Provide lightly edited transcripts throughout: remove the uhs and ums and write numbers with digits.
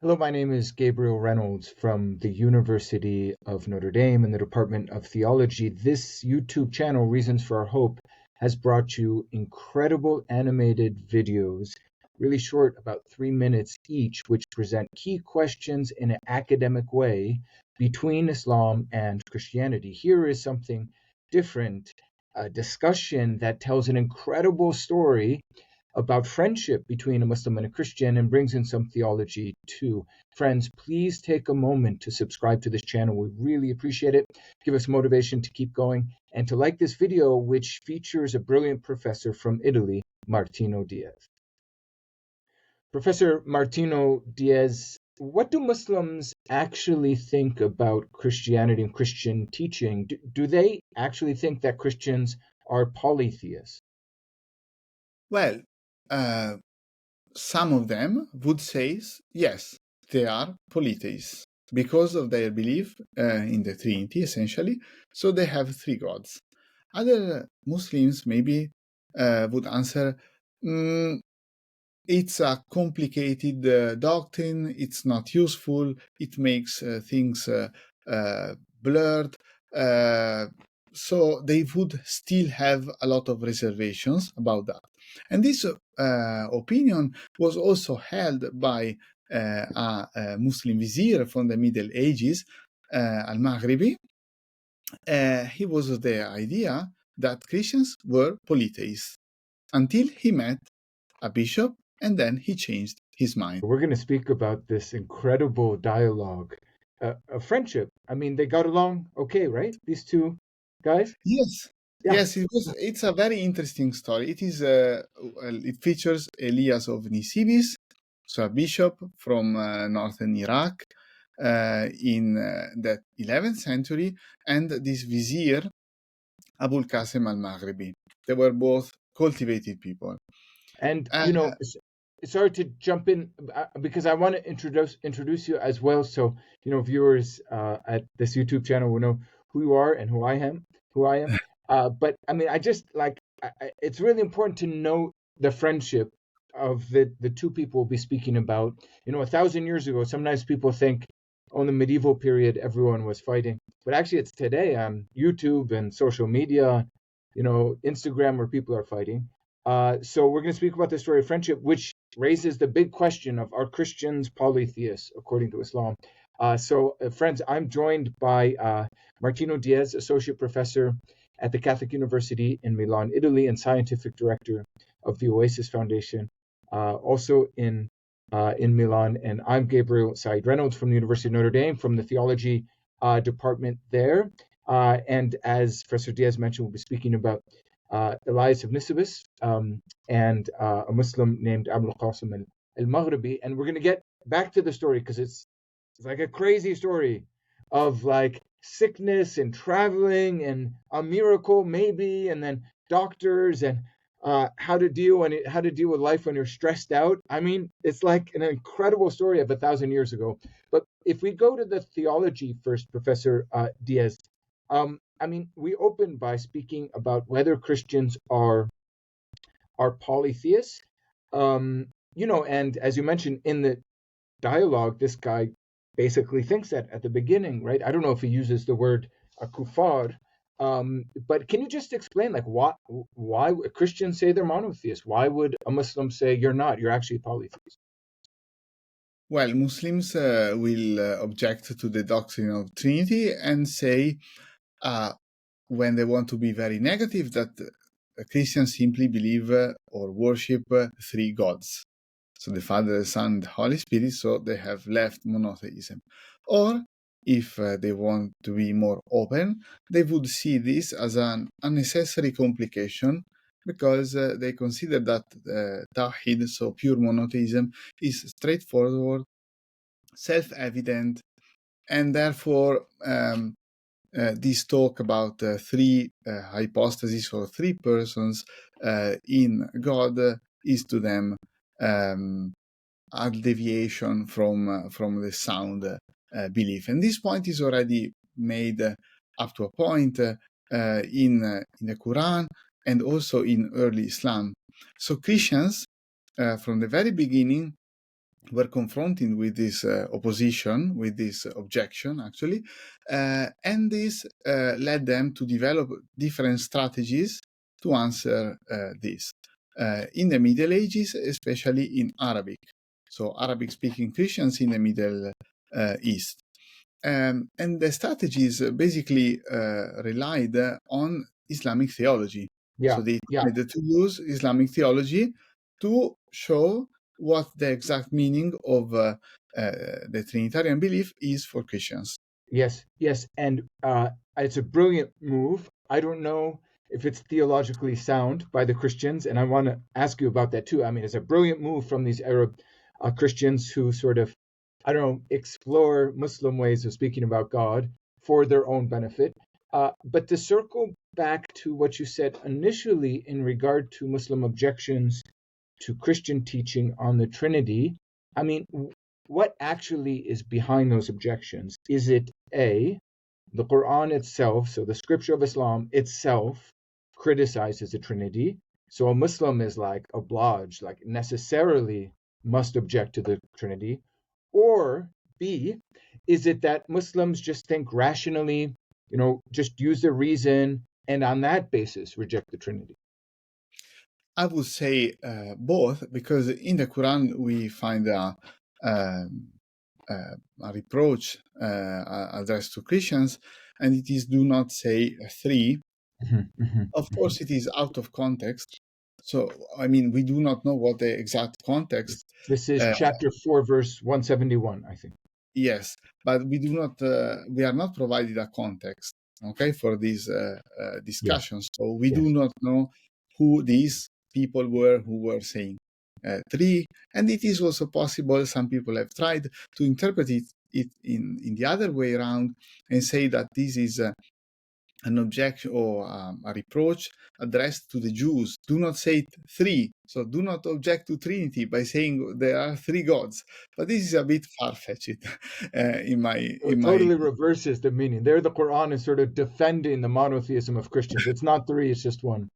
Hello, my name is Gabriel Reynolds from the University of Notre Dame in the Department of Theology. This YouTube channel, Reasons for Our Hope, has brought you incredible animated videos, really short, about 3 minutes each, which present key questions in an academic way between Islam and Christianity. Here is something different, a discussion that tells an incredible story about friendship between a Muslim and a Christian and brings in some theology too. Friends, please take a moment to subscribe to this channel. We really appreciate it. Give us motivation to keep going and to like this video, which features a brilliant professor from Italy, Martino Diaz. Professor Martino Diaz, what do Muslims actually think about Christianity and Christian teaching? Do they actually think that Christians are polytheists? Well, some of them would say yes, they are polytheists because of their belief in the Trinity, essentially. So they have three gods. Other Muslims maybe would answer, it's a complicated doctrine, it's not useful, it makes things blurred. So they would still have a lot of reservations about that. And this opinion was also held by a Muslim vizier from the Middle Ages, al-Maghribi. He was of the idea that Christians were polytheists until he met a bishop, and then he changed his mind. We're going to speak about this incredible dialogue, a friendship. I mean, they got along okay, right? These two guys? Yes. Yeah. Yes, it's a very interesting story. It features Elias of Nisibis, so a bishop from northern Iraq in the 11th century, and this vizier, Abul Qasim al-Maghribi. They were both cultivated people. And, sorry to jump in because I want to introduce you as well. So, viewers at this YouTube channel will know who you are and who I am. But I mean, it's really important to note the friendship of the two people we'll be speaking about. 1,000 years ago, sometimes people think on the medieval period, everyone was fighting, but actually it's today on YouTube and social media, Instagram, where people are fighting. So we're going to speak about the story of friendship, which raises the big question of, are Christians polytheists according to Islam? Friends, I'm joined by Martino Diaz, Associate Professor at the Catholic University in Milan, Italy, and Scientific Director of the Oasis Foundation, also in Milan. And I'm Gabriel Said Reynolds from the University of Notre Dame, from the Theology Department there. And as Professor Diaz mentioned, we'll be speaking about Elias of Nisibis and a Muslim named al-Qasim al-Maghribi. And we're going to get back to the story because it's like a crazy story of like sickness and traveling and a miracle maybe, and then doctors and how to deal with life when you're stressed out. I mean, it's like an incredible story of 1,000 years ago. But if we go to the theology first, Professor Diaz, I mean, we open by speaking about whether Christians are polytheists. And as you mentioned in the dialogue, this guy basically thinks that at the beginning, right? I don't know if he uses the word kuffar, but can you just explain, like, why Christians say they're monotheists? Why would a Muslim say you're not? You're actually polytheist? Well, Muslims will object to the doctrine of Trinity and say, when they want to be very negative, that Christians simply believe or worship three gods. So the Father, the Son, and the Holy Spirit, so they have left monotheism. Or, if they want to be more open, they would see this as an unnecessary complication because they consider that Tawhid, so pure monotheism, is straightforward, self-evident, and therefore this talk about three hypostases or three persons in God is to them a deviation from the sound belief. And this point is already made up to a point in the Quran and also in early Islam. So Christians, from the very beginning, were confronted with this opposition, with this objection, actually, and this led them to develop different strategies to answer this. In the Middle Ages, especially in Arabic, so Arabic-speaking Christians in the Middle East. And the strategies basically relied on Islamic theology. Yeah, So they yeah. tried to use Islamic theology to show what the exact meaning of the Trinitarian belief is for Christians. Yes, yes, and it's a brilliant move. I don't know if it's theologically sound by the Christians, and I want to ask you about that too. I mean, it's a brilliant move from these Arab Christians who sort of, I don't know, explore Muslim ways of speaking about God for their own benefit. But to circle back to what you said initially in regard to Muslim objections to Christian teaching on the Trinity, I mean, what actually is behind those objections? Is it A, the Quran itself, so the scripture of Islam itself criticizes the Trinity, so a Muslim is like obliged, like necessarily must object to the Trinity? Or B, is it that Muslims just think rationally, just use their reason and on that basis reject the Trinity? I would say both, because in the Quran we find a reproach addressed to Christians, and it is do not say three. Of course, it is out of context. So, I mean, we do not know what the exact context. This is chapter 4, verse 171, I think. Yes, but we do not. We are not provided a context, okay, for these discussions. Yes. So we do not know who these people were who were saying three, and it is also possible. Some people have tried to interpret it in the other way around and say that this is an objection or a reproach addressed to the Jews. Do not say three. So do not object to Trinity by saying there are three gods. But this is a bit far-fetched It totally reverses the meaning. There the Quran is sort of defending the monotheism of Christians. It's not three, it's just one.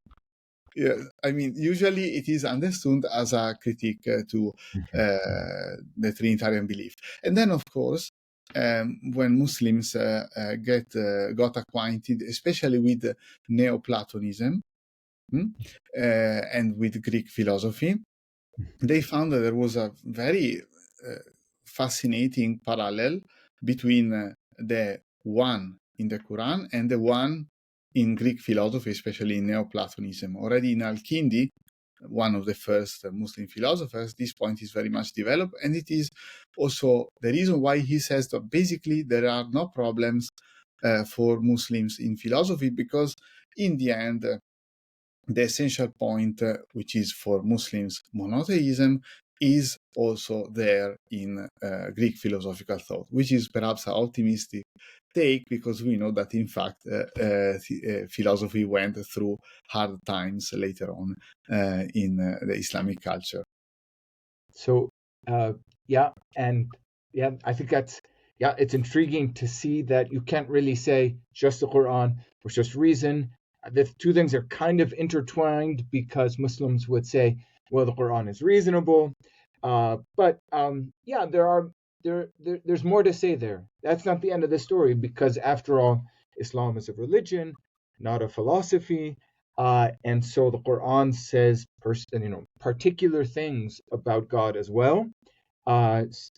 Yeah, I mean, usually it is understood as a critique to the Trinitarian belief. And then, of course, when Muslims got acquainted, especially with Neoplatonism and with Greek philosophy, they found that there was a very fascinating parallel between the one in the Quran and the one in Greek philosophy, especially in Neoplatonism. Already in Al-Kindi, one of the first Muslim philosophers, this point is very much developed, and it is also the reason why he says that basically there are no problems for Muslims in philosophy, because in the end, the essential point, which is for Muslims monotheism, is also there in Greek philosophical thought, which is perhaps an optimistic take, because we know that in fact philosophy went through hard times later on in the Islamic culture. So I think it's intriguing to see that you can't really say just the Quran or just reason. The two things are kind of intertwined, because Muslims would say, well, the Quran is reasonable, but there's more to say there. That's not the end of the story, because after all, Islam is a religion, not a philosophy, and so the Quran says particular things about God as well,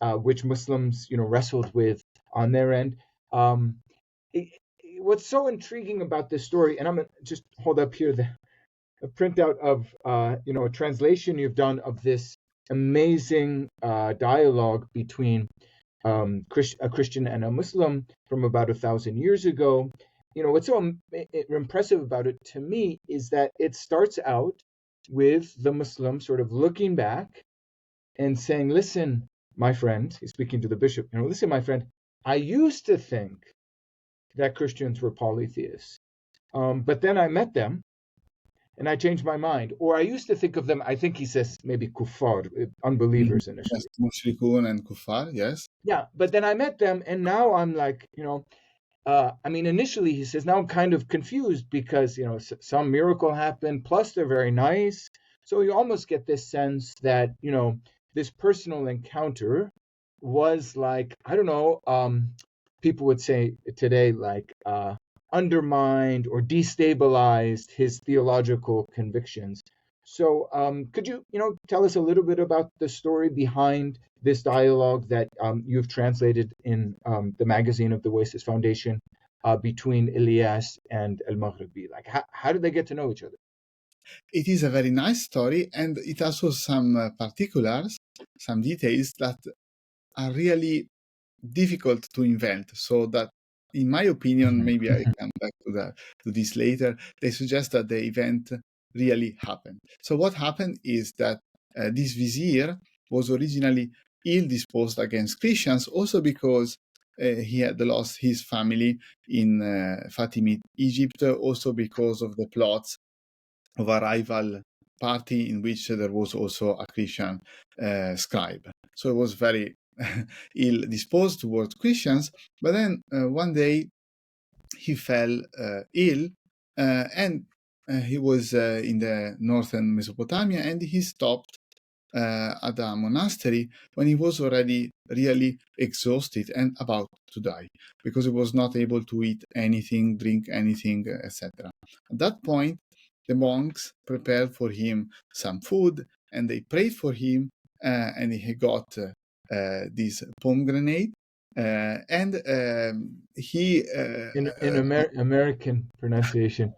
which Muslims wrestled with on their end. What's so intriguing about this story, and I'm gonna just hold up here a printout of a translation you've done of this amazing dialogue between a Christian and a Muslim from about 1,000 years ago. What's so impressive about it to me is that it starts out with the Muslim sort of looking back and saying, listen, my friend, he's speaking to the bishop, listen, my friend, I used to think that Christians were polytheists, but then I met them and I changed my mind. Or I used to think of them, I think he says maybe kuffar, unbelievers initially. Yes, mushrikun and kuffar, yes. Yeah, but then I met them, and now I'm like, initially he says, now I'm kind of confused because, some miracle happened, plus they're very nice. So you almost get this sense that, this personal encounter was like, I don't know, people would say today, like undermined or destabilized his theological convictions. So could you, tell us a little bit about the story behind this dialogue that you've translated in the magazine of the Oasis Foundation between Elias and al-Maghribi? Like, how did they get to know each other? It is a very nice story, and it has also some particulars, some details that are really difficult to invent. So that, in my opinion, maybe I come back to this later, they suggest that the event really happened. So what happened is that this vizier was originally ill-disposed against Christians, also because he had lost his family in Fatimid Egypt, also because of the plots of a rival party in which there was also a Christian scribe. So it was very ill-disposed towards Christians. But then one day he fell ill, and he was in the northern Mesopotamia, and he stopped at a monastery when he was already really exhausted and about to die, because he was not able to eat anything, drink anything, etc. At that point, the monks prepared for him some food, and they prayed for him, and he got this pomegranate, and he in American pronunciation,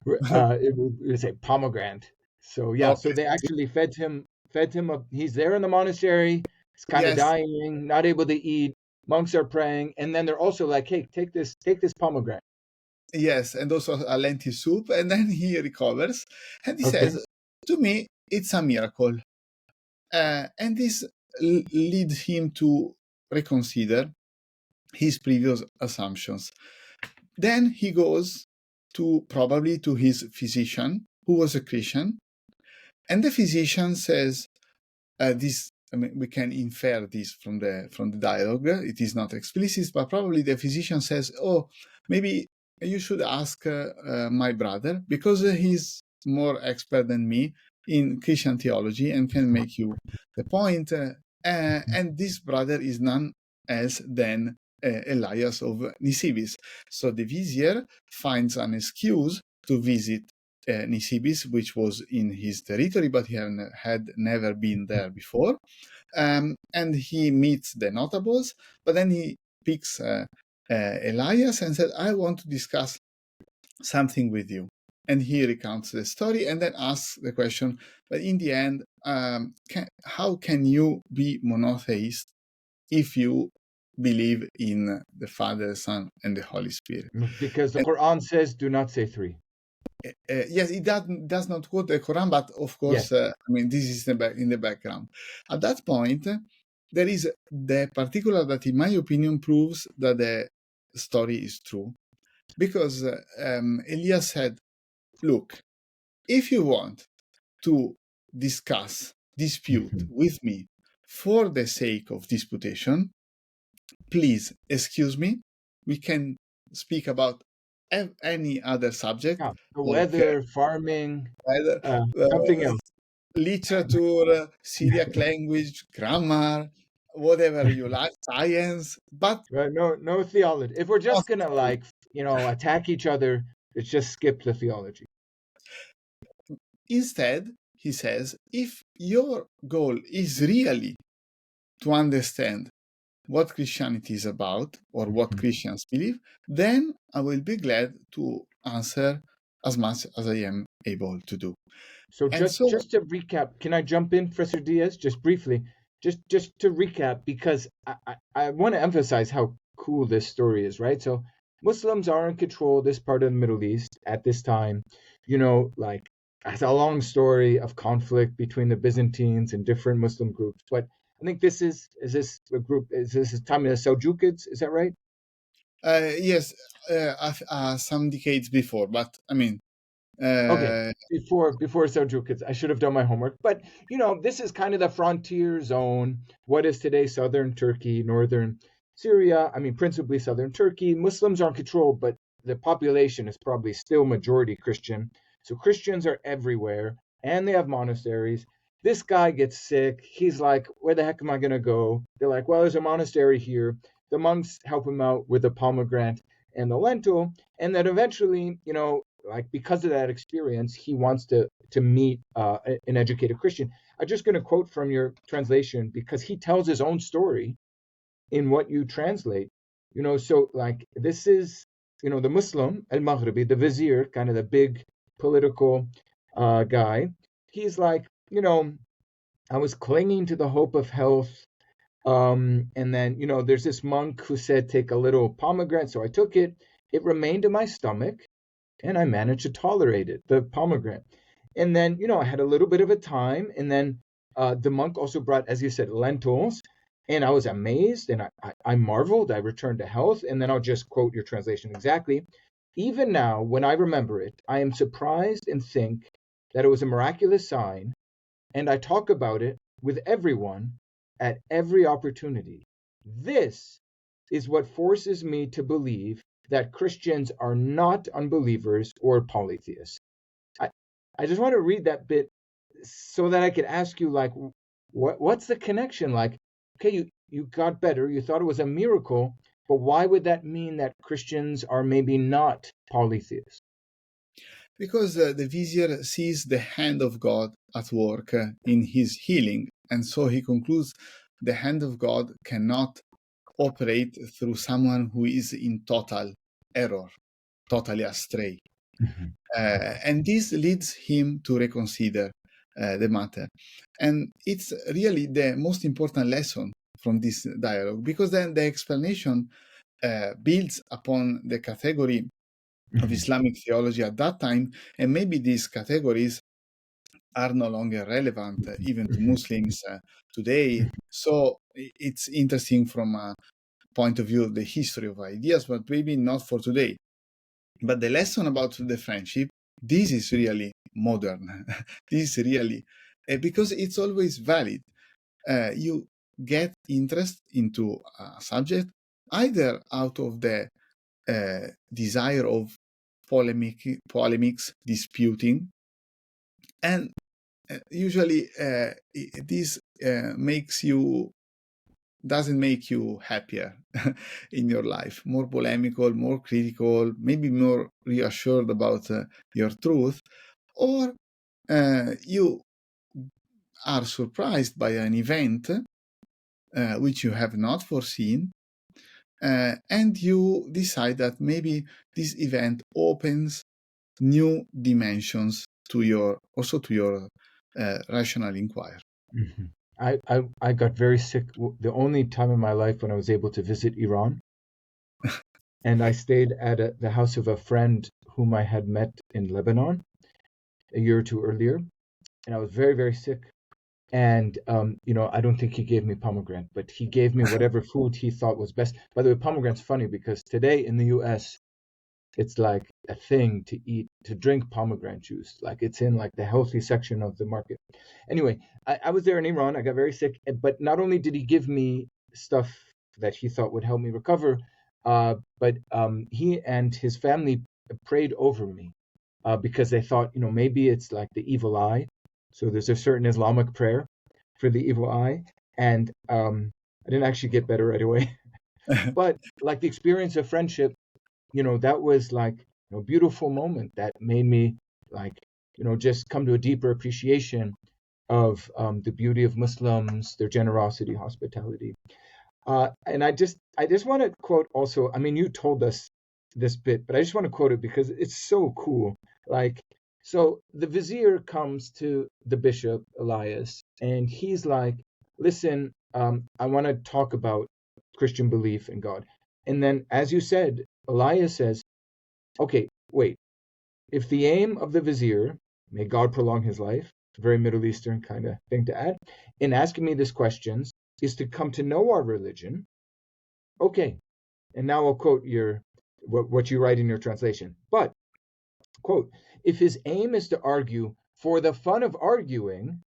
it would say pomegranate. So yeah, so okay, they actually fed him up. He's there in the monastery. He's kind of yes, dying, not able to eat. Monks are praying, and then they're also like, "Hey, take this pomegranate." yes, and also a lentil soup, and then he recovers, and he Okay. says, to me, it's a miracle. And this leads him to reconsider his previous assumptions. Then he goes probably to his physician, who was a Christian, and the physician says, this. I mean, we can infer this from the dialogue. It is not explicit, but probably the physician says, "Oh, maybe you should ask my brother, because he's more expert than me in Christian theology and can make you the point." And this brother is none else than Elias of Nisibis. So the vizier finds an excuse to visit Nisibis, which was in his territory, but he had never been there before. And he meets the notables, but then he picks Elias and said, "I want to discuss something with you." And he recounts the story and then asks the question, but in the end, how can you be monotheist if you believe in the Father, Son, and the Holy Spirit? Because the And Quran says, "Do not say three." yes, it does not quote the Quran, but of course, Yes. I mean, this is in the background. At that point, there is the particular that, in my opinion, proves that the story is true. Because Elias said, "Look, if you want to dispute with me for the sake of disputation, please excuse me. We can speak about any other subject, Yeah. The like weather, farming, either something else. literature, Syriac language, grammar, whatever you like, science, but Right? No theology. If we're not just gonna theology. like, attack each other, let's just skip the theology. Instead, he says, if your goal is really to understand what Christianity is about or what Christians believe, then I will be glad to answer as much as I am able to do. So And just so, just to recap, can I jump in, Professor Diaz, just briefly, just to recap, because I want to emphasize how cool this story is, right? So Muslims are in control of this part of the Middle East at this time. Like it's a long story of conflict between the Byzantines and different Muslim groups. But I think this is this a group? Is this the time of the Seljukids? Is that right? yes, some decades before, but I mean, Okay, uh, before Seljukids, I should have done my homework. But this is kind of the frontier zone. What is today southern Turkey, northern Syria? I mean, principally southern Turkey. Muslims are in control, but the population is probably still majority Christian. So Christians are everywhere, and they have monasteries. This guy gets sick. He's like, where the heck am I going to go? They're like, well, there's a monastery here. The monks help him out with the pomegranate and the lentil. And then eventually, like because of that experience, he wants to meet an educated Christian. I'm just going to quote from your translation because he tells his own story in what you translate. So like this is, the Muslim, al-Maghribi, the vizier, kind of the big political guy. He's like, I was clinging to the hope of health. And then, there's this monk who said, take a little pomegranate. So I took it. It remained in my stomach and I managed to tolerate it, the pomegranate. And then, I had a little bit of a time. And then the monk also brought, as you said, lentils. And I was amazed and I marveled. I returned to health. And then I'll just quote your translation exactly. Even now, when I remember it, I am surprised and think that it was a miraculous sign. And I talk about it with everyone at every opportunity. This is what forces me to believe that Christians are not unbelievers or polytheists. I just want to read that bit so that I could ask you, like, what's the connection? Like, okay, you got better, you thought it was a miracle, but why would that mean that Christians are maybe not polytheists? Because the vizier sees the hand of God at work in his healing, and so he concludes the hand of God cannot operate through someone who is in total error, totally astray. And this leads him to reconsider the matter. And it's really the most important lesson from this dialogue, because then the explanation builds upon the category of Islamic theology at that time, and maybe these categories are no longer relevant even to Muslims today. So it's interesting from a point of view of the history of ideas, but maybe not for today. But the lesson about the friendship, this is really modern. This is really, because it's always valid. You get interest into a subject either out of the desire of polemics, disputing, and usually this doesn't make you happier in your life, more polemical, more critical, maybe more reassured about your truth, or you are surprised by an event which you have not foreseen, and you decide that maybe this event opens new dimensions to your rational inquiry. I got very sick the only time in my life when I was able to visit Iran. And I stayed at the house of a friend whom I had met in Lebanon a year or two earlier. And I was very, very sick. And, I don't think he gave me pomegranate, but he gave me whatever food he thought was best. By the way, pomegranate's funny because today in the US, it's like a thing to eat, to drink pomegranate juice. Like it's in like the healthy section of the market. Anyway, I was there in Iran. I got very sick, but not only did he give me stuff that he thought would help me recover, but he and his family prayed over me because they thought, maybe it's like the evil eye. So there's a certain Islamic prayer for the evil eye. And I didn't actually get better right away. But like the experience of friendship, that was like a beautiful moment that made me like, just come to a deeper appreciation of the beauty of Muslims, their generosity, hospitality. And I just want to quote also, I mean, you told us this bit, but I just want to quote it because it's so cool. Like, so the vizier comes to the bishop, Elias, and he's like, listen, I want to talk about Christian belief in God. And then, as you said, Elias says, okay, wait, if the aim of the vizier, may God prolong his life, very Middle Eastern kind of thing to add, in asking me these questions is to come to know our religion, okay. And now I'll quote what you write in your translation. But, quote, if his aim is to argue for the fun of arguing,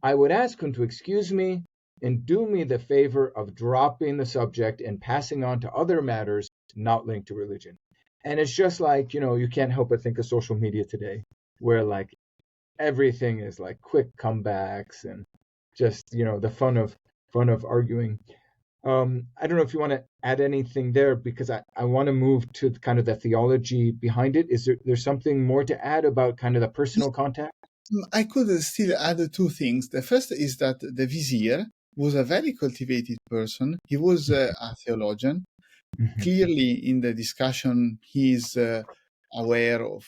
I would ask him to excuse me and do me the favor of dropping the subject and passing on to other matters not linked to religion. And it's just like, you can't help but think of social media today, where like everything is like quick comebacks and just, the fun of arguing. I don't know if you want to add anything there, because I want to move to kind of the theology behind it. Is there's something more to add about kind of the personal contact? I could still add two things. The first is that the vizier was a very cultivated person. He was a theologian. Mhm. Clearly, in the discussion, he is aware of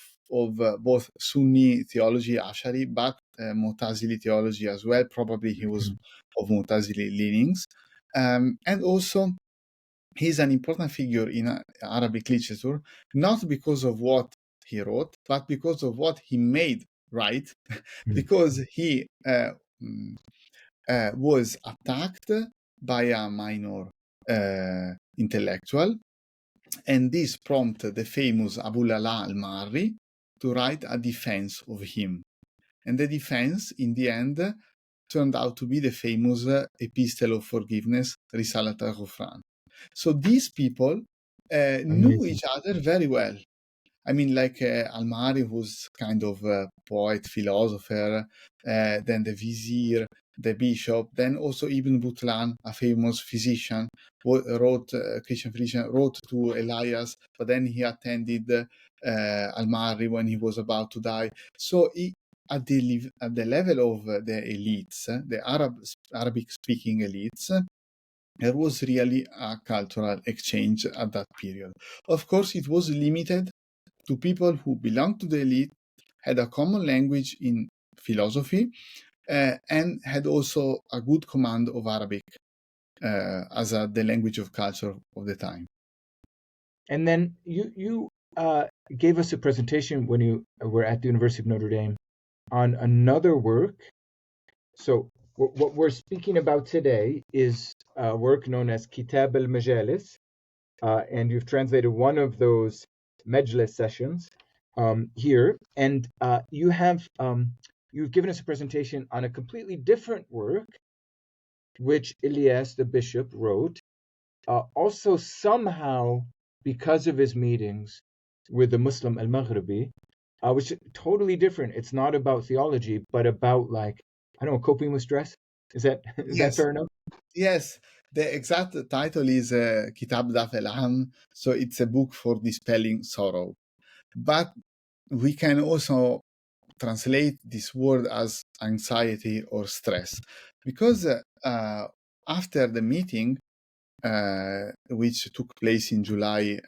both Sunni theology, Ashari, but Mu'tazili theology as well. Probably he was of Mu'tazili leanings. And also, he's an important figure in Arabic literature, not because of what he wrote, but because of what he made right, because he was attacked by a minor intellectual, and this prompted the famous Abu Lala al-Marri to write a defense of him. And the defense, in the end, turned out to be the famous Epistle of Forgiveness, Risalat al-Ghufran. So these people knew each other very well. I mean, like al-Mari was kind of a poet, philosopher, then the vizier, the bishop, then also Ibn Butlan, a famous physician, wrote, Christian physician, wrote to Elias, but then he attended al-Mari when he was about to die. So at the level of the elites, the Arabic-speaking elites, there was really a cultural exchange at that period. Of course, it was limited to people who belonged to the elite, had a common language in philosophy, and had also a good command of Arabic as the language of culture of the time. And then you gave us a presentation when you were at the University of Notre Dame on another work. So what we're speaking about today is a work known as Kitab al-Majalis, and you've translated one of those Majlis sessions here, and you've given us a presentation on a completely different work, which Elias the bishop wrote, also somehow because of his meetings with the Muslim al-Maghribi, which is totally different. It's not about theology, but about, like, I don't know, coping with stress. Is that Yes. fair enough? Yes, the exact title is Kitab Daf el-Ham, so it's a book for dispelling sorrow. But we can also translate this word as anxiety or stress, because after the meeting, which took place in July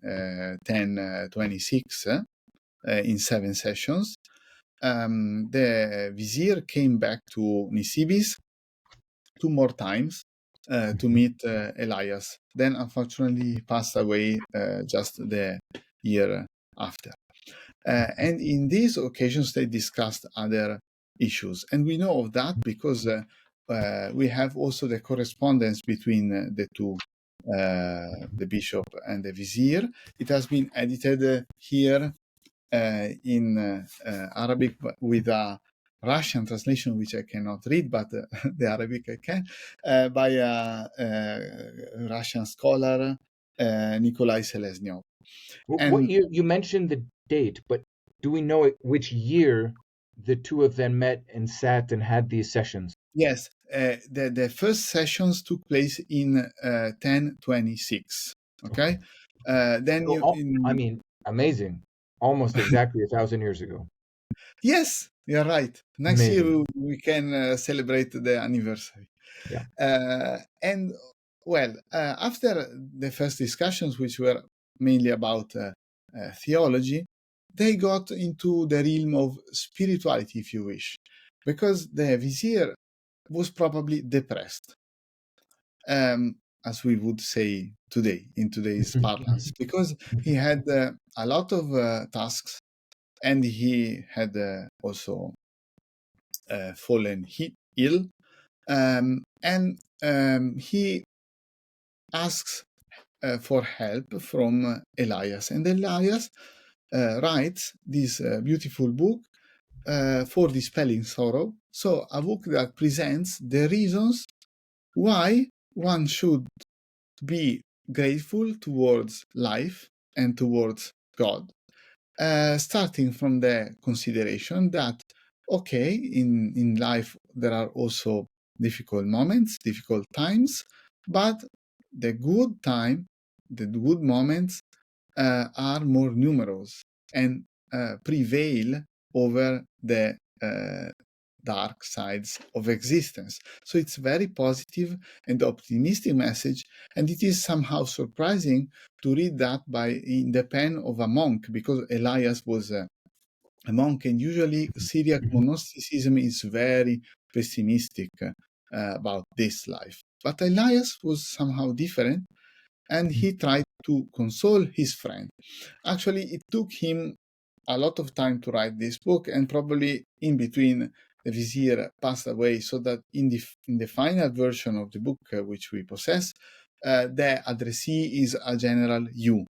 1026, in 7 sessions, the vizier came back to Nisibis 2 more times to meet Elias. Then, unfortunately, he passed away just the year after. And in these occasions, they discussed other issues. And we know of that because we have also the correspondence between the two, the bishop and the vizier. It has been edited here in Arabic with a Russian translation, which I cannot read, but the Arabic I can, by a Russian scholar, Nikolai Seleznyov. What year? You mentioned the date, but do we know which year the two of them met and sat and had these sessions? Yes, the first sessions took place in 1026. Okay, then I mean, amazing. Almost exactly 1,000 years ago. Yes, you're right. Next Amazing. year we can celebrate the anniversary. Yeah. And well, after the first discussions, which were mainly about theology, they got into the realm of spirituality, if you wish, because the vizier was probably depressed, as we would say today, in today's parlance, because he had a lot of tasks, and he had also fallen ill, and he asks for help from Elias, and Elias writes this beautiful book for dispelling sorrow. So a book that presents the reasons why one should be grateful towards life and towards God, starting from the consideration that okay, in life there are also difficult moments, difficult times, but the good moments are more numerous and prevail over the dark sides of existence. So it's very positive and optimistic message, and it is somehow surprising to read that in the pen of a monk, because Elias was a monk, and usually Syriac monasticism is very pessimistic about this life. But Elias was somehow different, and he tried to console his friend. Actually, it took him a lot of time to write this book, and probably in between the vizier passed away, so that in the final version of the book which we possess, the addressee is a general you.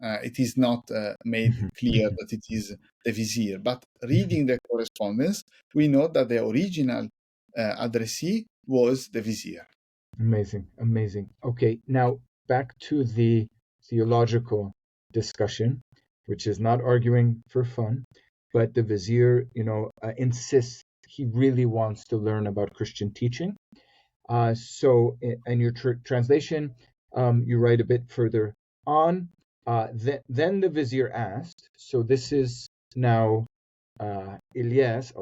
It is not made clear that it is the vizier, but reading the correspondence, we know that the original addressee was the vizier. Amazing, amazing. Okay, now back to the theological discussion, which is not arguing for fun, but the vizier, insists he really wants to learn about Christian teaching. So in your translation, you write a bit further on. Then the vizier asked, so this is now Elias,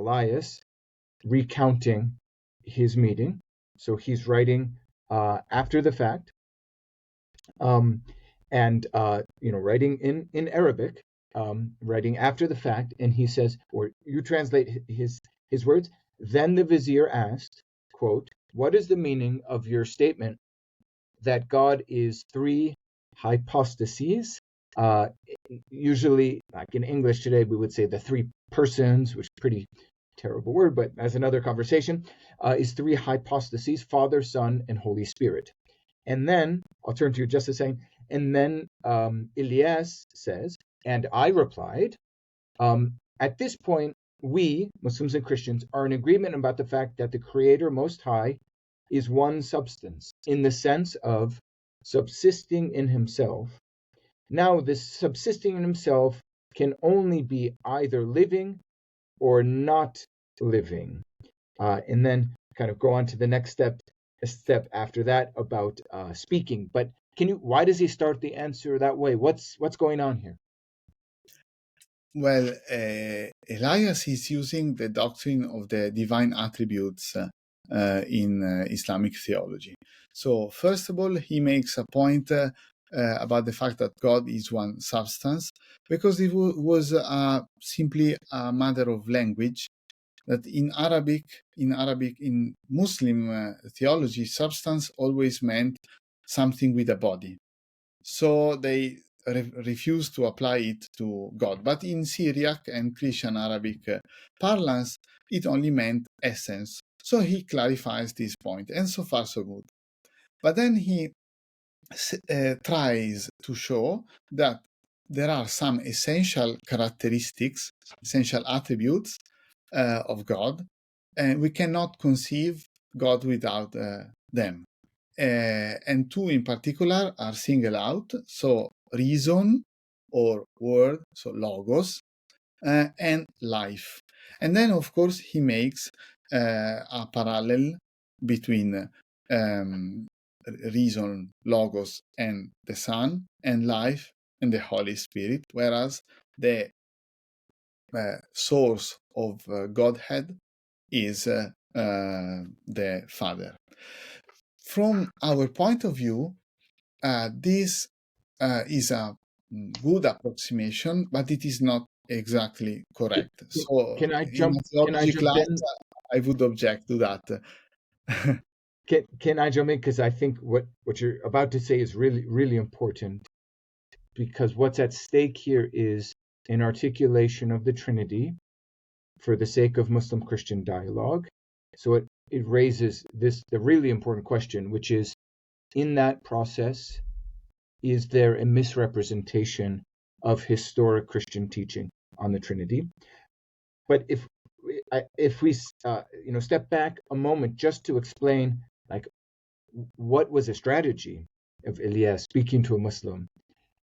recounting his meeting. So he's writing after the fact, and writing in Arabic, writing after the fact, and he says, or you translate his words. Then the vizier asked, quote, "What is the meaning of your statement that God is three hypostases?" Usually, like in English today, we would say the three persons, which is a pretty terrible word, but as another conversation, is three hypostases: Father, Son, and Holy Spirit. And then, I'll turn to you just a second, and then Elias says, and I replied, at this point, we, Muslims and Christians, are in agreement about the fact that the Creator Most High is one substance, in the sense of subsisting in himself. Now, this subsisting in himself can only be either living or not living. And then kind of go on to the next step after that about speaking. But why does he start the answer that way? What's going on here? Well, Elias is using the doctrine of the divine attributes in Islamic theology. So, first of all, he makes a point about the fact that God is one substance, because it was simply a matter of language. That in Arabic, in Muslim theology, substance always meant something with a body. So they refused to apply it to God. But in Syriac and Christian Arabic parlance, it only meant essence. So he clarifies this point, and so far so good. But then he tries to show that there are some essential characteristics, essential attributes of God, and we cannot conceive God without them. And two in particular are singled out, so reason or word, so logos, and life. And then, of course, he makes a parallel between reason, logos, and the Son, and life, and the Holy Spirit, whereas the source of Godhead is the Father. From our point of view, this is a good approximation, but it is not exactly correct. So, Can I in jump? a theology class, in? I would object to that. Can I jump in? Because I think what you're about to say is really, really important, because what's at stake here is an articulation of the Trinity for the sake of Muslim-Christian dialogue. So it raises the really important question, which is, in that process, is there a misrepresentation of historic Christian teaching on the Trinity? But if we step back a moment just to explain, like, what was the strategy of Elias speaking to a Muslim,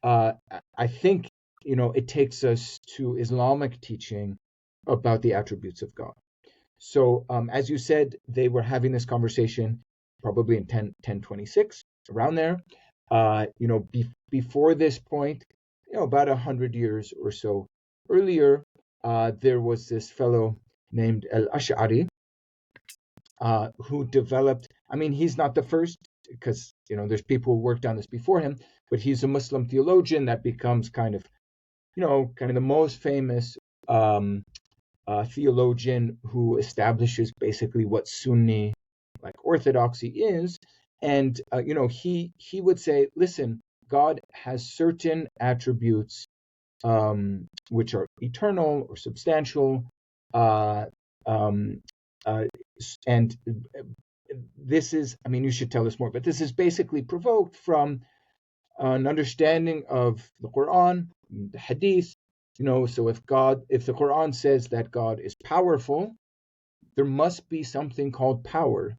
I think it takes us to Islamic teaching about the attributes of God. So, as you said, they were having this conversation probably in 1026, around there. Before this point, about 100 years or so earlier, there was this fellow named al-Ash'ari who developed. I mean, he's not the first, because there's people who worked on this before him, but he's a Muslim theologian that becomes kind of the most famous theologian who establishes basically what Sunni orthodoxy is. And he would say, listen, God has certain attributes which are eternal or substantial, and this is, I mean, you should tell us more, but this is basically provoked from an understanding of the Quran, the Hadith. So if the Quran says that God is powerful, there must be something called power,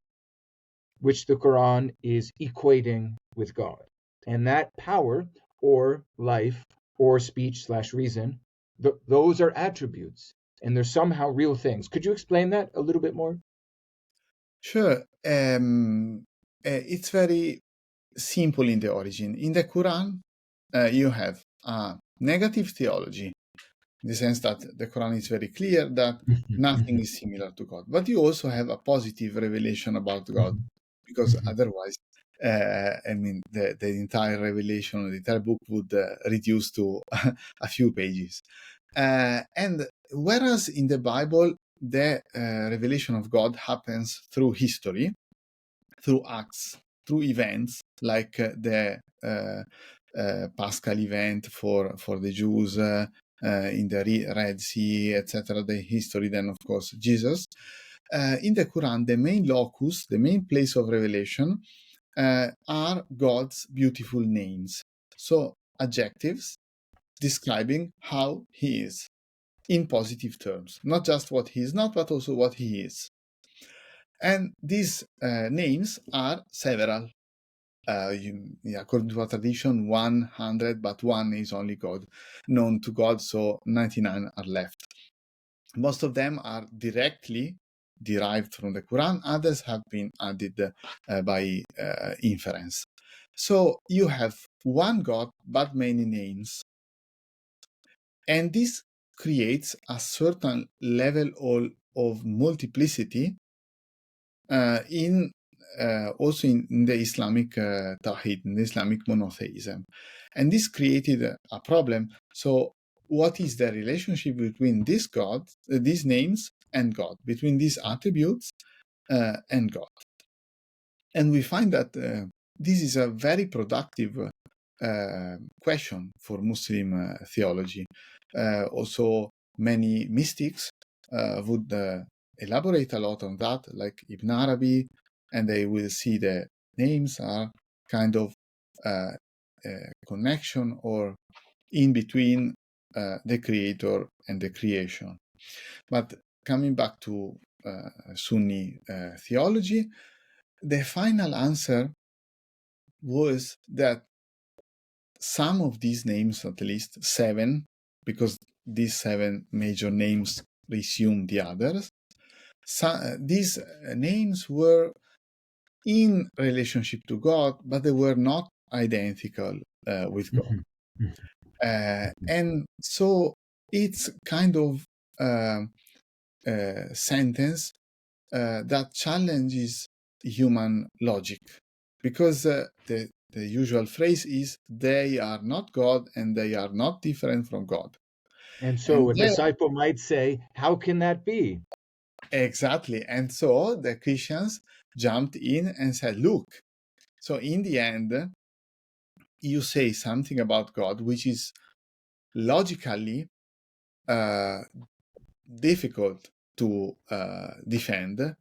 which the Quran is equating with God. And that power, or life, or speech/reason, those are attributes, and they're somehow real things. Could you explain that a little bit more? Sure. It's very simple in the origin. In the Quran, you have a negative theology, in the sense that the Quran is very clear that nothing is similar to God. But you also have a positive revelation about God, because otherwise, the entire revelation, the entire book would reduce to a few pages. And whereas in the Bible, the revelation of God happens through history, through acts, through events, like the Paschal event for the Jews, in the Red Sea, etc., the history, then of course Jesus. In the Quran, the main locus, the main place of revelation, are God's beautiful names. So adjectives describing how he is, in positive terms, not just what he is not, but also what he is. And these names are several. According to our tradition, 100, but one is only God, known to God, so 99 are left. Most of them are directly derived from the Quran, others have been added by inference. So you have one God, but many names. And this creates a certain level of multiplicity also in the Islamic Tawhid, in the Islamic monotheism. And this created a problem. So what is the relationship between these names and God, between these attributes and God? And we find that this is a very productive question for Muslim theology. Also, many mystics would elaborate a lot on that, like Ibn Arabi, and they will see the names are kind of connection or in between the creator and the creation. But coming back to Sunni theology, the final answer was that some of these names, at least 7, because these 7 major names resume the others, these names were in relationship to God, but they were not identical with God. And so it's kind of sentence that challenges human logic, because the usual phrase is, they are not God and they are not different from God. And so a disciple might say, how can that be? Exactly. And so the Christians jumped in and said, look, so in the end, you say something about God which is logically difficult to defend.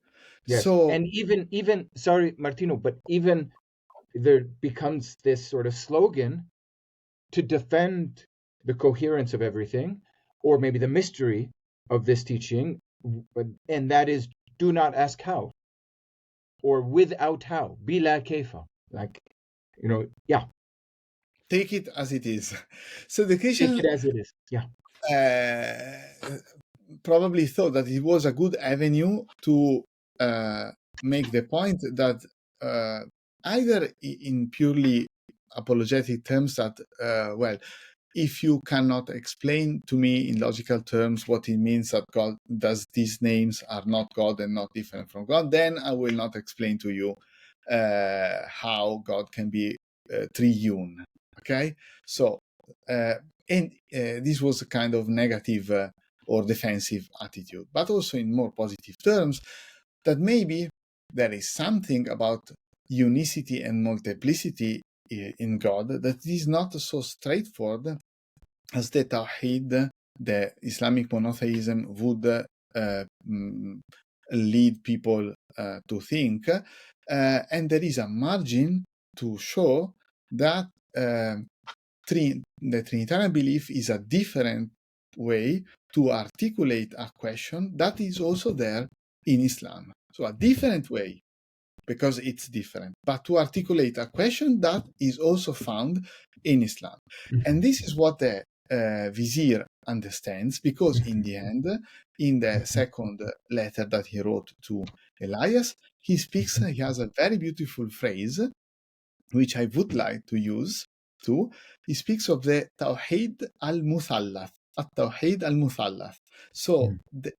Yes. So, and even sorry, Martino, but even there becomes this sort of slogan to defend the coherence of everything, or maybe the mystery of this teaching, and that is, do not ask how, or without how, bila kaifa, yeah. Take it as it is. So the Christians, take it as it is, yeah. probably thought that it was a good avenue to make the point that either in purely apologetic terms that, well, if you cannot explain to me in logical terms what it means that God does these names are not God and not different from God, then I will not explain to you how God can be triune. Okay, so and this was a kind of negative or defensive attitude, but also in more positive terms, that maybe there is something about unicity and multiplicity in God that is not so straightforward as the Tawhid, the Islamic monotheism, would lead people to think. And there is a margin to show that the Trinitarian belief is a different way to articulate a question that is also there in Islam. So a different way, because it's different, but to articulate a question that is also found in Islam. And this is what the vizier understands, because in the end, in the second letter that he wrote to Elias, he has a very beautiful phrase, which I would like to use too. He speaks of the Tawhid al-Muthallath, at-Tawhid al-Muthallath. So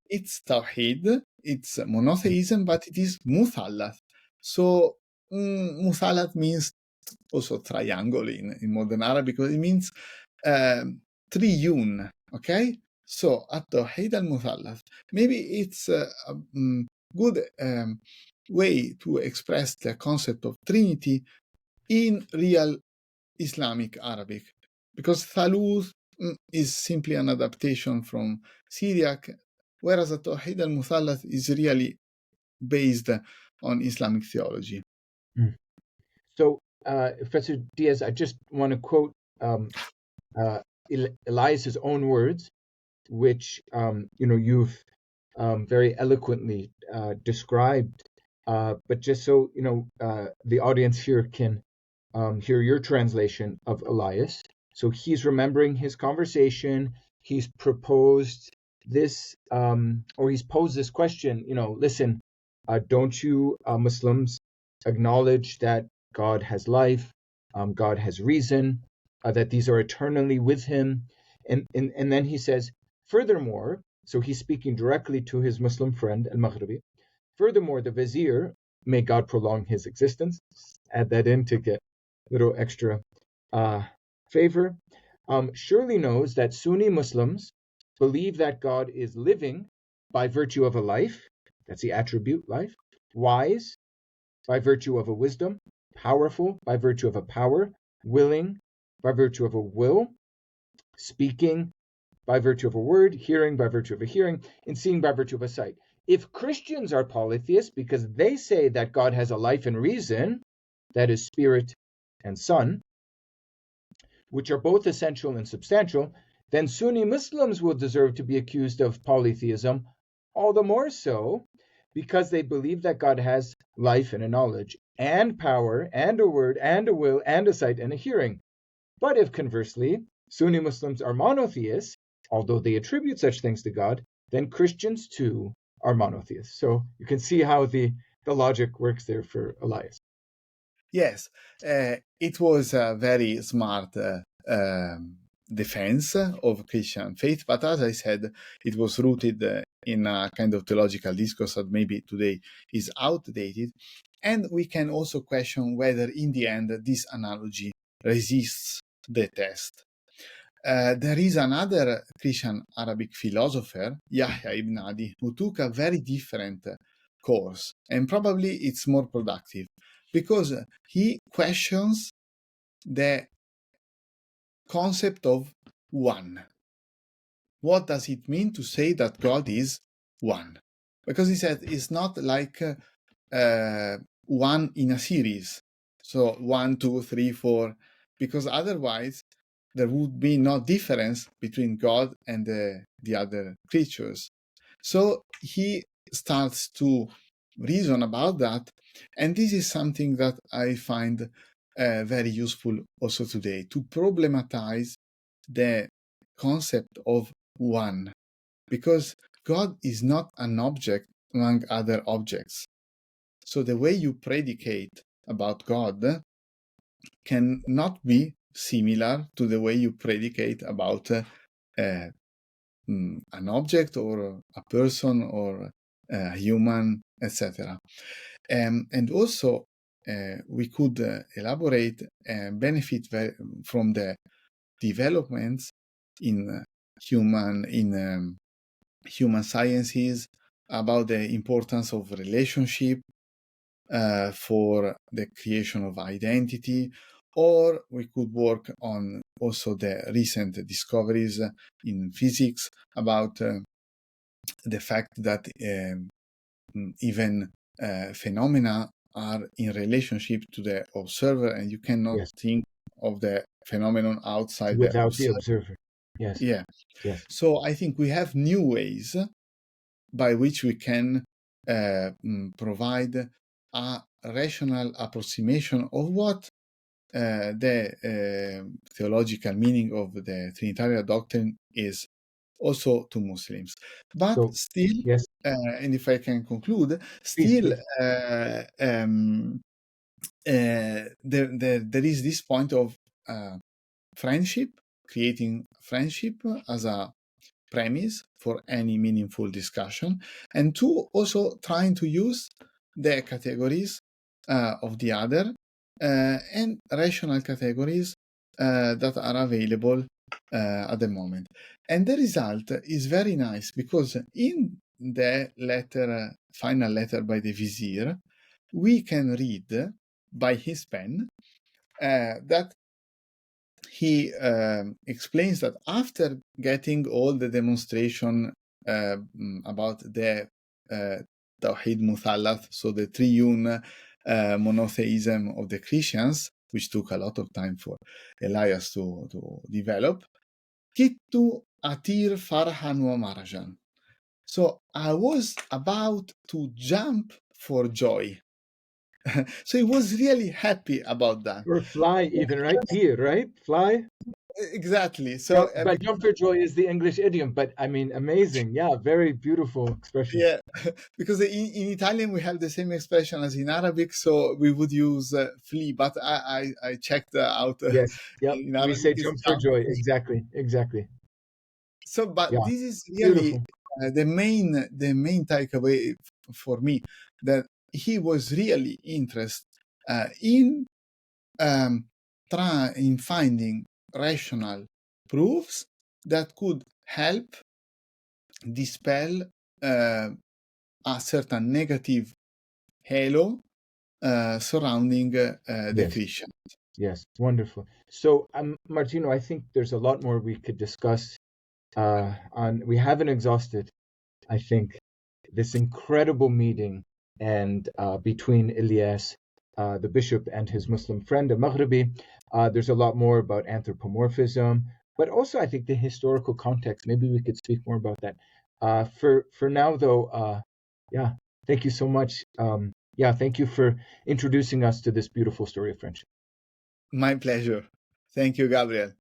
it's Tawhid, it's monotheism, but it is Muthallath. So Muthallath means also triangle in modern Arabic, because it means triune, okay? So at-Tawhid al-Muthallath. Maybe it's a good way to express the concept of Trinity in real Islamic Arabic, because Thaluth is simply an adaptation from Syriac, whereas the Tawhid al-Muthallath is really based on Islamic theology. So, Professor Diaz, I just want to quote Elias's own words, which you've very eloquently described. But just so the audience here can hear your translation of Elias. So he's remembering his conversation. He's proposed this, or he's posed this question. Listen, don't you Muslims acknowledge that God has life, God has reason, that these are eternally with Him, and then he says, furthermore. So he's speaking directly to his Muslim friend al-Maghribi. Furthermore, the vizier, may God prolong his existence, add that in to get a little extra favor, surely knows that Sunni Muslims believe that God is living by virtue of a life, that's the attribute life, wise by virtue of a wisdom, powerful by virtue of a power, willing by virtue of a will, speaking by virtue of a word, hearing by virtue of a hearing, and seeing by virtue of a sight. If Christians are polytheists because they say that God has a life and reason, that is spirit and son, which are both essential and substantial, then Sunni Muslims will deserve to be accused of polytheism, all the more so because they believe that God has life and a knowledge, and power, and a word, and a will, and a sight, and a hearing. But if conversely, Sunni Muslims are monotheists, although they attribute such things to God, then Christians too are monotheists. So you can see how the logic works there for Elias. Yes, it was a very smart defense of Christian faith, but as I said, it was rooted in a kind of theological discourse that maybe today is outdated. And we can also question whether in the end this analogy resists the test. There is another Christian Arabic philosopher, Yahya ibn Adi, who took a very different course, and probably it's more productive, because he questions the concept of one. What does it mean to say that God is one? Because he said it's not like one in a series. So 1, 2, 3, 4, because otherwise there would be no difference between God and the other creatures. So he starts to reason about that, and this is something that I find very useful also today, to problematize the concept of one, because God is not an object among other objects. So the way you predicate about God cannot be similar to the way you predicate about an object or a person or a human, etc. And also, we could elaborate and benefit from the developments in human sciences about the importance of relationship for the creation of identity, or we could work on also the recent discoveries in physics about the fact that even phenomena are in relationship to the observer, and you cannot think of the phenomenon outside the without the observer. observer. Yes. Yeah. Yes. So I think we have new ways by which we can provide a rational approximation of what the theological meaning of the Trinitarian doctrine is also to Muslims. But So, still, yes, and if I can conclude, please, still please. there is this point of friendship, creating friendship as a premise for any meaningful discussion, and two, also trying to use the categories of the other and rational categories that are available at the moment. And the result is very nice, because in the letter, final letter by the vizier, we can read by his pen that he explains that after getting all the demonstration about the Tawhid Muthallath, so the triune monotheism of the Christians, which took a lot of time for Elias to develop, Kittu atir farhan wa marajan. So I was about to jump for joy. So he was really happy about that. Or fly even, right? Tir, right? Fly? Exactly. So, but jump for joy is the English idiom, but I mean, amazing. Yeah, very beautiful expression. Yeah, because in Italian we have the same expression as in Arabic, so we would use flee, but I checked out. Yes, yep. In We Arabic say it's jump for joy. Exactly. So, but Yeah, this is really the main takeaway for me, that he was really interested in in finding rational proofs that could help dispel a certain negative halo surrounding the Christians. Yes, wonderful. So, Martino, I think there's a lot more we could discuss on. We haven't exhausted, I think, this incredible meeting and between Elias, the bishop, and his Muslim friend, al-Maghribi. There's a lot more about anthropomorphism, but also I think the historical context. Maybe we could speak more about that. For now, though, yeah, thank you so much. Thank you for introducing us to this beautiful story of friendship. My pleasure. Thank you, Gabriel.